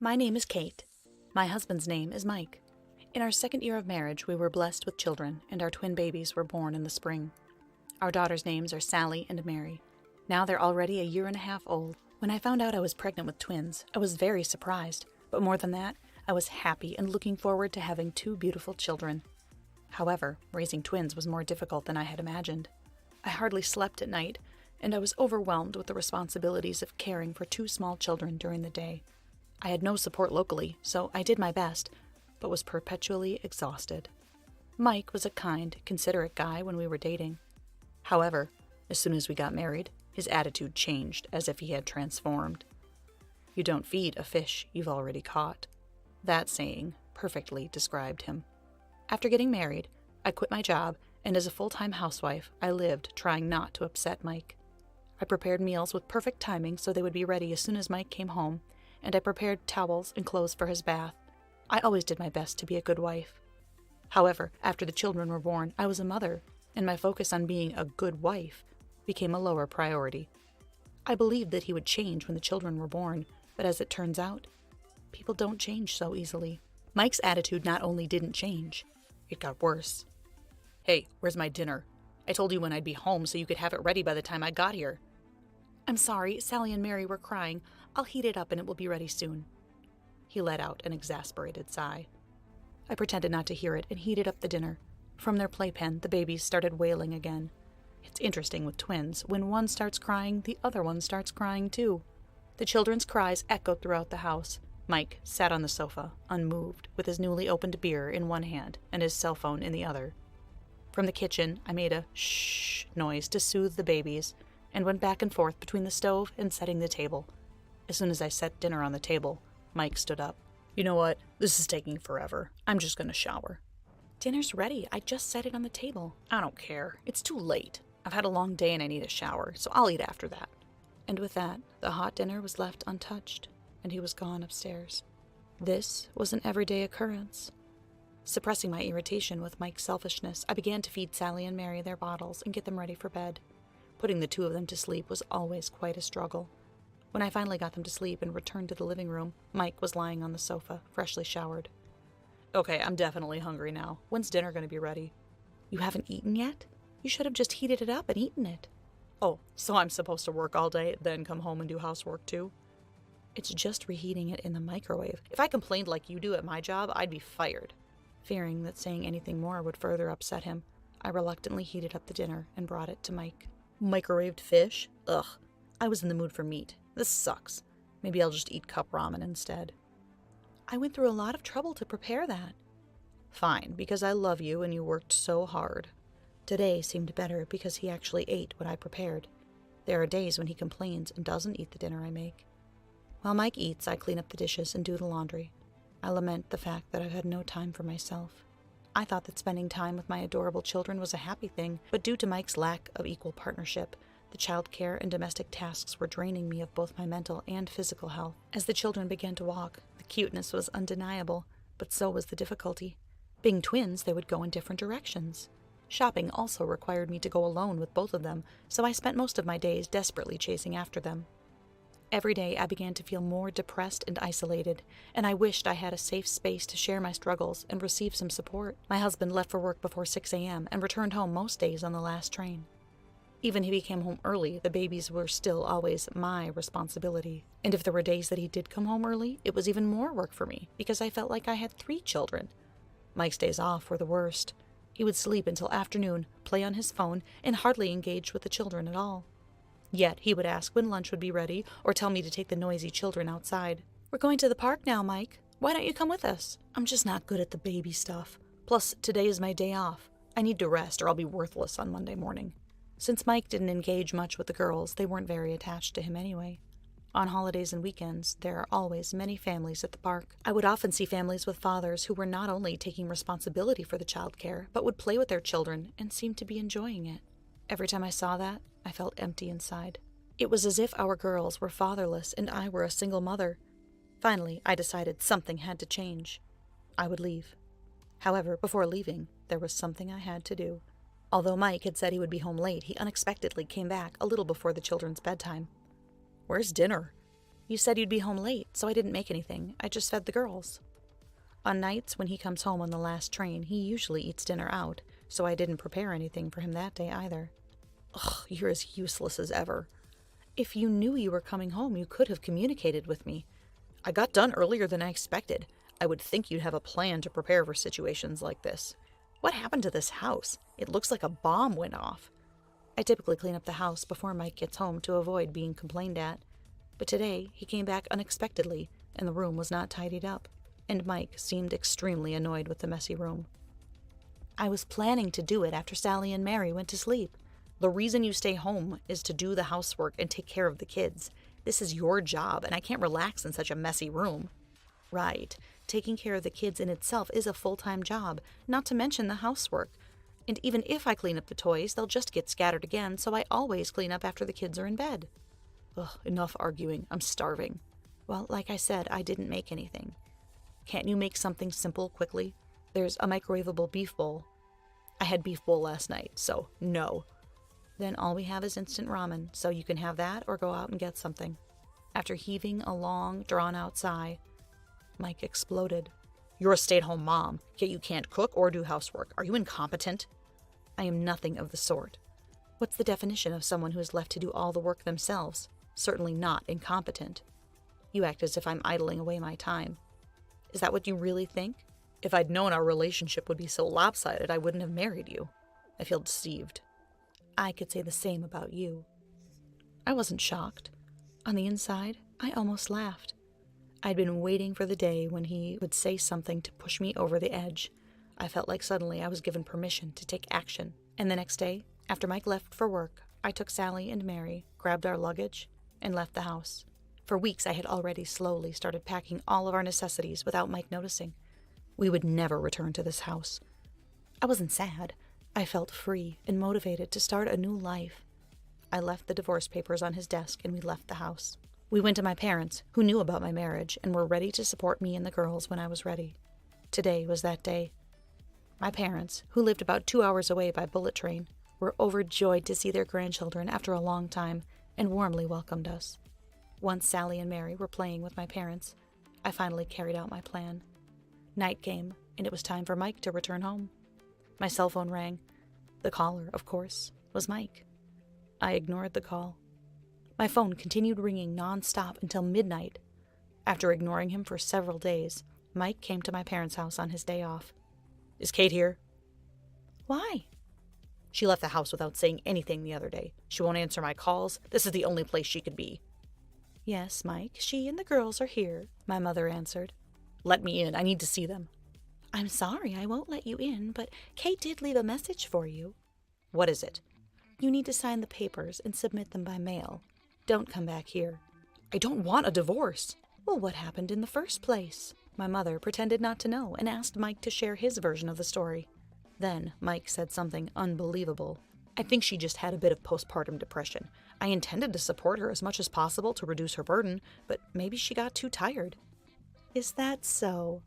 My name is Kate. My husband's name is Mike. In our second year of marriage, we were blessed with children, and our twin babies were born in the spring. Our daughters' names are Sally and Mary. Now they're already a year and a half old. When I found out I was pregnant with twins, I was very surprised, but more than that, I was happy and looking forward to having two beautiful children. However, raising twins was more difficult than I had imagined. I hardly slept at night, and I was overwhelmed with the responsibilities of caring for two small children during the day. I had no support locally, so I did my best, but was perpetually exhausted. Mike was a kind, considerate guy when we were dating. However, as soon as we got married, his attitude changed as if he had transformed. You don't feed a fish you've already caught. That saying perfectly described him. After getting married, I quit my job, and as a full-time housewife, I lived trying not to upset Mike. I prepared meals with perfect timing so they would be ready as soon as Mike came home, and I prepared towels and clothes for his bath. I always did my best to be a good wife. However, after the children were born, I was a mother, and my focus on being a good wife became a lower priority. I believed that he would change when the children were born, but as it turns out, people don't change so easily. Mike's attitude not only didn't change, it got worse. "Hey, where's my dinner? I told you when I'd be home so you could have it ready by the time I got here." "I'm sorry, Sally and Mary were crying. I'll heat it up and it will be ready soon." He let out an exasperated sigh. I pretended not to hear it and heated up the dinner. From their playpen, the babies started wailing again. It's interesting with twins. When one starts crying, the other one starts crying too. The children's cries echoed throughout the house. Mike sat on the sofa, unmoved, with his newly opened beer in one hand and his cell phone in the other. From the kitchen, I made a shh noise to soothe the babies and went back and forth between the stove and setting the table. As soon as I set dinner on the table, Mike stood up. "You know what? This is taking forever. I'm just going to shower." "Dinner's ready. I just set it on the table." "I don't care. It's too late. I've had a long day and I need a shower, so I'll eat after that." And with that, the hot dinner was left untouched, and he was gone upstairs. This was an everyday occurrence. Suppressing my irritation with Mike's selfishness, I began to feed Sally and Mary their bottles and get them ready for bed. Putting the two of them to sleep was always quite a struggle. When I finally got them to sleep and returned to the living room, Mike was lying on the sofa, freshly showered. "Okay, I'm definitely hungry now. When's dinner going to be ready?" "You haven't eaten yet? You should have just heated it up and eaten it." "Oh, so I'm supposed to work all day, then come home and do housework too?" "It's just reheating it in the microwave. If I complained like you do at my job, I'd be fired." Fearing that saying anything more would further upset him, I reluctantly heated up the dinner and brought it to Mike. "Microwaved fish? Ugh. I was in the mood for meat. This sucks. Maybe I'll just eat cup ramen instead." "I went through a lot of trouble to prepare that." "Fine, because I love you and you worked so hard." Today seemed better because he actually ate what I prepared. There are days when he complains and doesn't eat the dinner I make. While Mike eats, I clean up the dishes and do the laundry. I lament the fact that I've had no time for myself. I thought that spending time with my adorable children was a happy thing, but due to Mike's lack of equal partnership, the child care and domestic tasks were draining me of both my mental and physical health. As the children began to walk, the cuteness was undeniable, but so was the difficulty. Being twins, they would go in different directions. Shopping also required me to go alone with both of them, so I spent most of my days desperately chasing after them. Every day I began to feel more depressed and isolated, and I wished I had a safe space to share my struggles and receive some support. My husband left for work before 6 a.m. and returned home most days on the last train. Even if he came home early, the babies were still always my responsibility. And if there were days that he did come home early, it was even more work for me, because I felt like I had 3 children. Mike's days off were the worst. He would sleep until afternoon, play on his phone, and hardly engage with the children at all. Yet he would ask when lunch would be ready, or tell me to take the noisy children outside. "We're going to the park now, Mike. Why don't you come with us?" "I'm just not good at the baby stuff. Plus, today is my day off. I need to rest or I'll be worthless on Monday morning." Since Mike didn't engage much with the girls, they weren't very attached to him anyway. On holidays and weekends, there are always many families at the park. I would often see families with fathers who were not only taking responsibility for the child care, but would play with their children and seemed to be enjoying it. Every time I saw that, I felt empty inside. It was as if our girls were fatherless and I were a single mother. Finally, I decided something had to change. I would leave. However, before leaving, there was something I had to do. Although Mike had said he would be home late, he unexpectedly came back a little before the children's bedtime. "Where's dinner?" You said you'd be home late, so I didn't make anything. I just fed the girls. On nights when he comes home on the last train, he usually eats dinner out, so I didn't prepare anything for him that day either. Ugh, you're as useless as ever. If you knew you were coming home, you could have communicated with me. I got done earlier than I expected. I would think you'd have a plan to prepare for situations like this. What happened to this house? It looks like a bomb went off. I typically clean up the house before Mike gets home to avoid being complained at. But today, he came back unexpectedly, and the room was not tidied up, and Mike seemed extremely annoyed with the messy room. I was planning to do it after Sally and Mary went to sleep. The reason you stay home is to do the housework and take care of the kids. This is your job, and I can't relax in such a messy room. Right. Taking care of the kids in itself is a full-time job, not to mention the housework. And even if I clean up the toys, they'll just get scattered again, so I always clean up after the kids are in bed. Ugh, enough arguing. I'm starving. Well, like I said, I didn't make anything. Can't you make something simple quickly? There's a microwavable beef bowl. I had beef bowl last night, so no. Then all we have is instant ramen, so you can have that or go out and get something. After heaving a long, drawn-out sigh, Mike exploded. You're a stay-at-home mom, yet you can't cook or do housework. Are you incompetent? I am nothing of the sort. What's the definition of someone who is left to do all the work themselves? Certainly not incompetent. You act as if I'm idling away my time. Is that what you really think? If I'd known our relationship would be so lopsided, I wouldn't have married you. I feel deceived. I could say the same about you. I wasn't shocked. On the inside, I almost laughed. I'd been waiting for the day when he would say something to push me over the edge. I felt like suddenly I was given permission to take action. And the next day, after Mike left for work, I took Sally and Mary, grabbed our luggage, and left the house. For weeks, I had already slowly started packing all of our necessities without Mike noticing. We would never return to this house. I wasn't sad. I felt free and motivated to start a new life. I left the divorce papers on his desk and we left the house. We went to my parents, who knew about my marriage and were ready to support me and the girls when I was ready. Today was that day. My parents, who lived about 2 hours away by bullet train, were overjoyed to see their grandchildren after a long time and warmly welcomed us. Once Sally and Mary were playing with my parents, I finally carried out my plan. Night came, and it was time for Mike to return home. My cell phone rang. The caller, of course, was Mike. I ignored the call. My phone continued ringing non-stop until midnight. After ignoring him for several days, Mike came to my parents' house on his day off. Is Kate here? Why? She left the house without saying anything the other day. She won't answer my calls. This is the only place she could be. Yes, Mike, she and the girls are here, my mother answered. Let me in. I need to see them. I'm sorry I won't let you in, but Kate did leave a message for you. What is it? You need to sign the papers and submit them by mail. Don't come back here. I don't want a divorce. Well, what happened in the first place? My mother pretended not to know and asked Mike to share his version of the story. Then Mike said something unbelievable. I think she just had a bit of postpartum depression. I intended to support her as much as possible to reduce her burden, but maybe she got too tired. Is that so?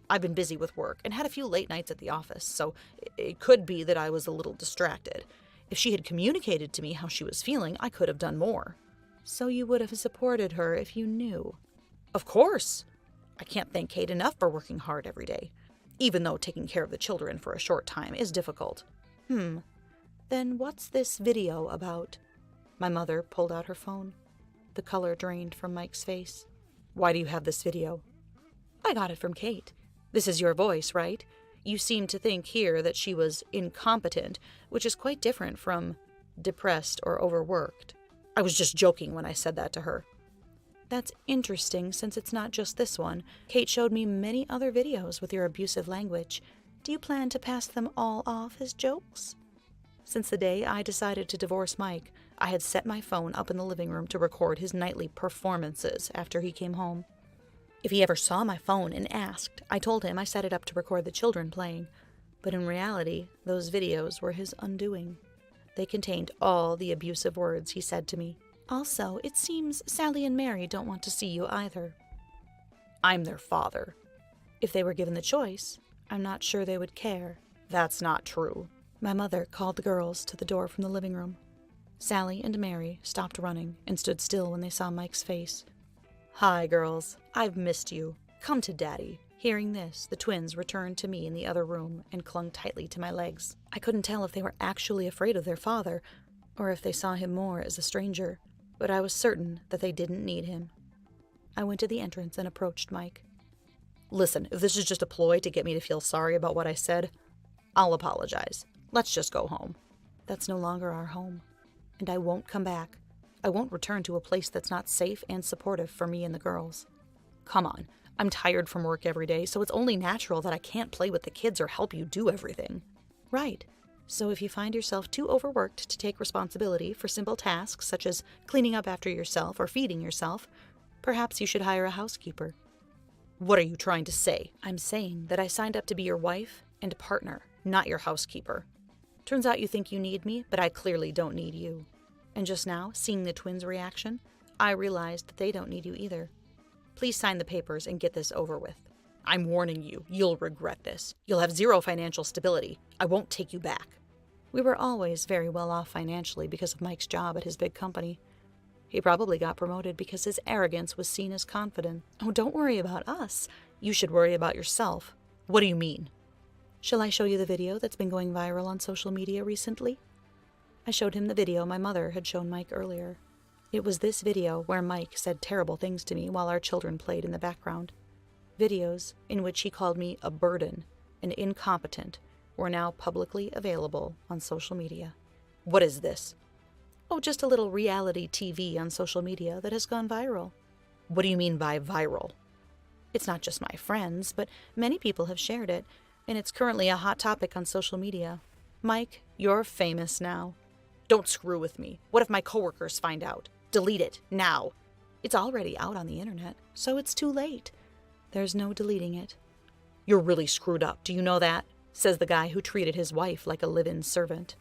I've been busy with work and had a few late nights at the office, so it could be that I was a little distracted. If she had communicated to me how she was feeling, I could have done more. So you would have supported her if you knew? Of course! I can't thank Kate enough for working hard every day, even though taking care of the children for a short time is difficult. Then what's this video about? My mother pulled out her phone. The color drained from Mike's face. Why do you have this video? I got it from Kate. This is your voice, right? You seem to think here that she was incompetent, which is quite different from depressed or overworked. I was just joking when I said that to her. That's interesting, since it's not just this one. Kate showed me many other videos with your abusive language. Do you plan to pass them all off as jokes? Since the day I decided to divorce Mike, I had set my phone up in the living room to record his nightly performances after he came home. If he ever saw my phone and asked, I told him I set it up to record the children playing. But in reality, those videos were his undoing. They contained all the abusive words he said to me. Also, it seems Sally and Mary don't want to see you either. I'm their father. If they were given the choice, I'm not sure they would care. That's not true. My mother called the girls to the door from the living room. Sally and Mary stopped running and stood still when they saw Mike's face. Hi, girls. I've missed you. Come to Daddy. Hearing this, the twins returned to me in the other room and clung tightly to my legs. I couldn't tell if they were actually afraid of their father, or if they saw him more as a stranger, but I was certain that they didn't need him. I went to the entrance and approached Mike. Listen, if this is just a ploy to get me to feel sorry about what I said, I'll apologize. Let's just go home. That's no longer our home, and I won't come back. I won't return to a place that's not safe and supportive for me and the girls. Come on, I'm tired from work every day, so it's only natural that I can't play with the kids or help you do everything. Right. So if you find yourself too overworked to take responsibility for simple tasks such as cleaning up after yourself or feeding yourself, perhaps you should hire a housekeeper. What are you trying to say? I'm saying that I signed up to be your wife and partner, not your housekeeper. Turns out you think you need me, but I clearly don't need you. And just now, seeing the twins' reaction, I realized that they don't need you either. Please sign the papers and get this over with. I'm warning you, you'll regret this. You'll have zero financial stability. I won't take you back. We were always very well off financially because of Mike's job at his big company. He probably got promoted because his arrogance was seen as confident. Oh, don't worry about us. You should worry about yourself. What do you mean? Shall I show you the video that's been going viral on social media recently? I showed him the video my mother had shown Mike earlier. It was this video where Mike said terrible things to me while our children played in the background. Videos in which he called me a burden and incompetent were now publicly available on social media. What is this? Oh, just a little reality TV on social media that has gone viral. What do you mean by viral? It's not just my friends, but many people have shared it, and it's currently a hot topic on social media. Mike, you're famous now. Don't screw with me. What if my coworkers find out? Delete it, now. It's already out on the internet, so it's too late. There's no deleting it. You're really screwed up, do you know that? Says the guy who treated his wife like a live-in servant.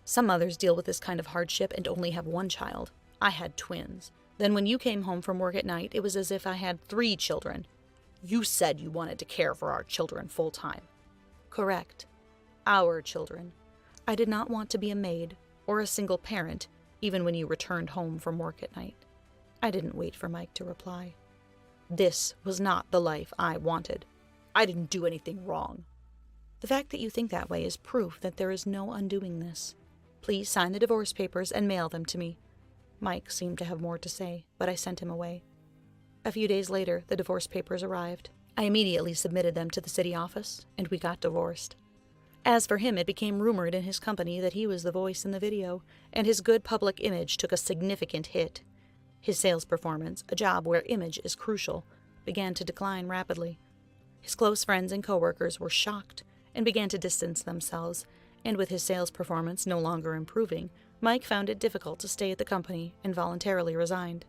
Some mothers deal with this kind of hardship and only have one child. I had twins. Then when you came home from work at night, it was as if I had 3 children. You said you wanted to care for our children full-time. Correct. Our children. I did not want to be a maid or a single parent, even when you returned home from work at night. I didn't wait for Mike to reply. This was not the life I wanted. I didn't do anything wrong. The fact that you think that way is proof that there is no undoing this. Please sign the divorce papers and mail them to me. Mike seemed to have more to say, but I sent him away. A few days later, the divorce papers arrived. I immediately submitted them to the city office, and we got divorced. As for him, it became rumored in his company that he was the voice in the video, and his good public image took a significant hit. His sales performance, a job where image is crucial, began to decline rapidly. His close friends and coworkers were shocked and began to distance themselves, and with his sales performance no longer improving, Mike found it difficult to stay at the company and voluntarily resigned.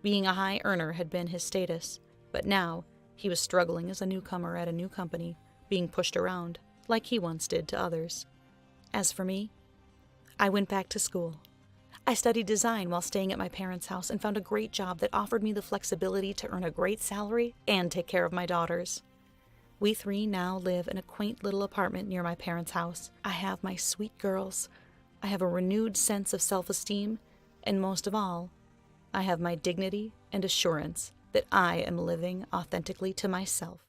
Being a high earner had been his status, but now he was struggling as a newcomer at a new company, being pushed around like he once did to others. As for me, I went back to school. I studied design while staying at my parents' house and found a great job that offered me the flexibility to earn a great salary and take care of my daughters. We 3 now live in a quaint little apartment near my parents' house. I have my sweet girls. I have a renewed sense of self-esteem, and most of all, I have my dignity and assurance that I am living authentically to myself.